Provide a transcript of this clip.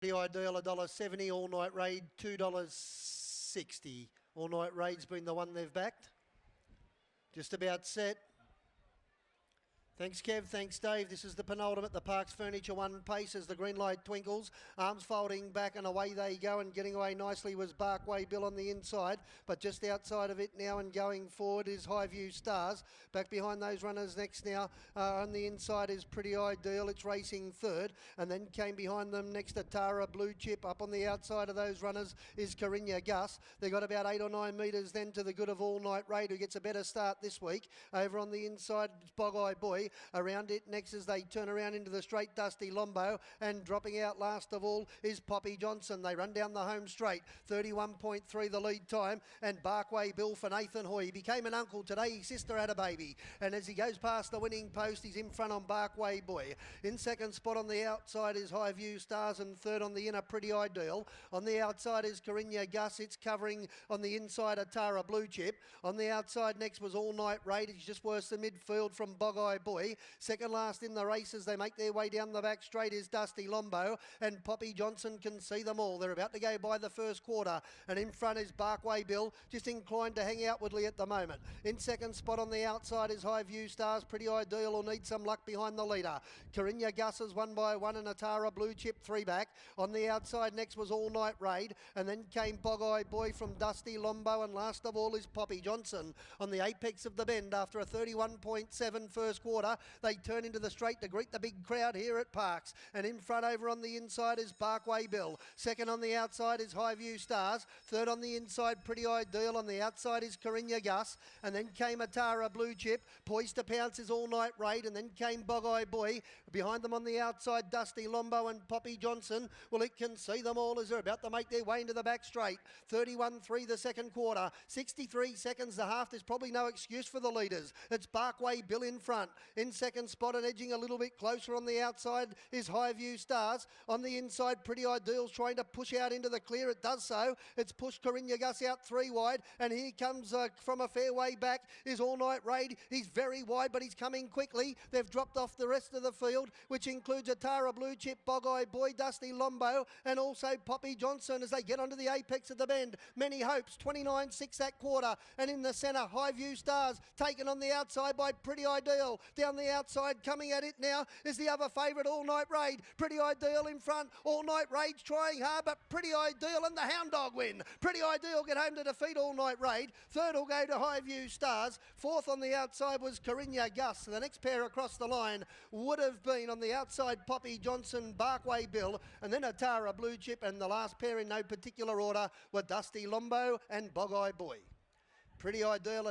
Pretty Ideal $1.70, All Night Raid $2.60. All Night Raid's been the one they've backed. Just about set. Thanks, Kev. Thanks, Dave. This is the penultimate. The Parks Furniture one pace as the green light twinkles. Arms folding back and away they go, and getting away nicely was Barkway Bill on the inside. But just outside of it now and going forward is Highview Stars. Back behind those runners next now on the inside is Pretty Ideal. It's racing third. And then came behind them next to Tara Blue Chip. Up on the outside of those runners is Carinya Gus. They got about 8 or 9 metres then to the good of All Night Raid, who gets a better start this week. Over on the inside, Bog Eye Boy. Around it next as they turn around into the straight, Dusty Lombo, and dropping out last of all is Poppy Johnson. They run down the home straight, 31.3 the lead time, and Barkway Bill for Nathan Hoy. He became an uncle today, his sister had a baby, and as he goes past the winning post, he's in front on Barkway Boy. In second spot on the outside is Highview Stars, and third on the inner, Pretty Ideal. On the outside is Carinya Gus. It's covering on the inside a Tara Blue Chip. On the outside next was All Night Raid. It's just worse than midfield from Bog Eye Boy. Second last in the race as they make their way down the back straight is Dusty Lombo, and Poppy Johnson can see them all. They're about to go by the first quarter, and in front is Barkway Bill, just inclined to hang outwardly at the moment. In second spot on the outside is Highview Stars. Pretty Ideal will need some luck behind the leader. Carinya Gus is 1 by 1 and Atara Blue Chip 3 back. On the outside next was All Night Raid, and then came Bog Eye Boy from Dusty Lombo, and last of all is Poppy Johnson on the apex of the bend after a 31.7 first quarter. They turn into the straight to greet the big crowd here at Parks. And in front over on the inside is Barkway Bill. Second on the outside is Highview Stars. Third on the inside, Pretty Ideal. On the outside is Carinya Gus. And then came Atara Blue Chip. Poised to pounce is All Night Raid. And then came Bog Eye Boy. Behind them on the outside, Dusty Lombo and Poppy Johnson. Well, it can see them all as they're about to make their way into the back straight. 31.3 the second quarter. 63 seconds the half. There's probably no excuse for the leaders. It's Barkway Bill in front. In second spot and edging a little bit closer on the outside is Highview Stars. On the inside, Pretty Ideal's trying to push out into the clear. It does so. It's pushed Carinya Gus out 3 wide, and here comes from a fair way back is All Night Raid. He's very wide, but he's coming quickly. They've dropped off the rest of the field, which includes Atara Blue Chip, Bog Eye Boy, Dusty Lombo, and also Poppy Johnson as they get onto the apex of the bend. Many hopes, 29.6 that quarter, and in the centre, Highview Stars taken on the outside by Pretty Ideal. Down the outside, coming at it now is the other favourite, All Night Raid. Pretty Ideal in front. All Night Raid's trying hard, but Pretty Ideal and the Hound Dog win. Pretty Ideal get home to defeat All Night Raid. Third will go to Highview Stars. Fourth on the outside was Carinya Gus. The next pair across the line would have been on the outside Poppy Johnson, Barkway Bill, and then Atara Blue Chip, and the last pair in no particular order were Dusty Lombo and Bog Eye Boy. Pretty Ideal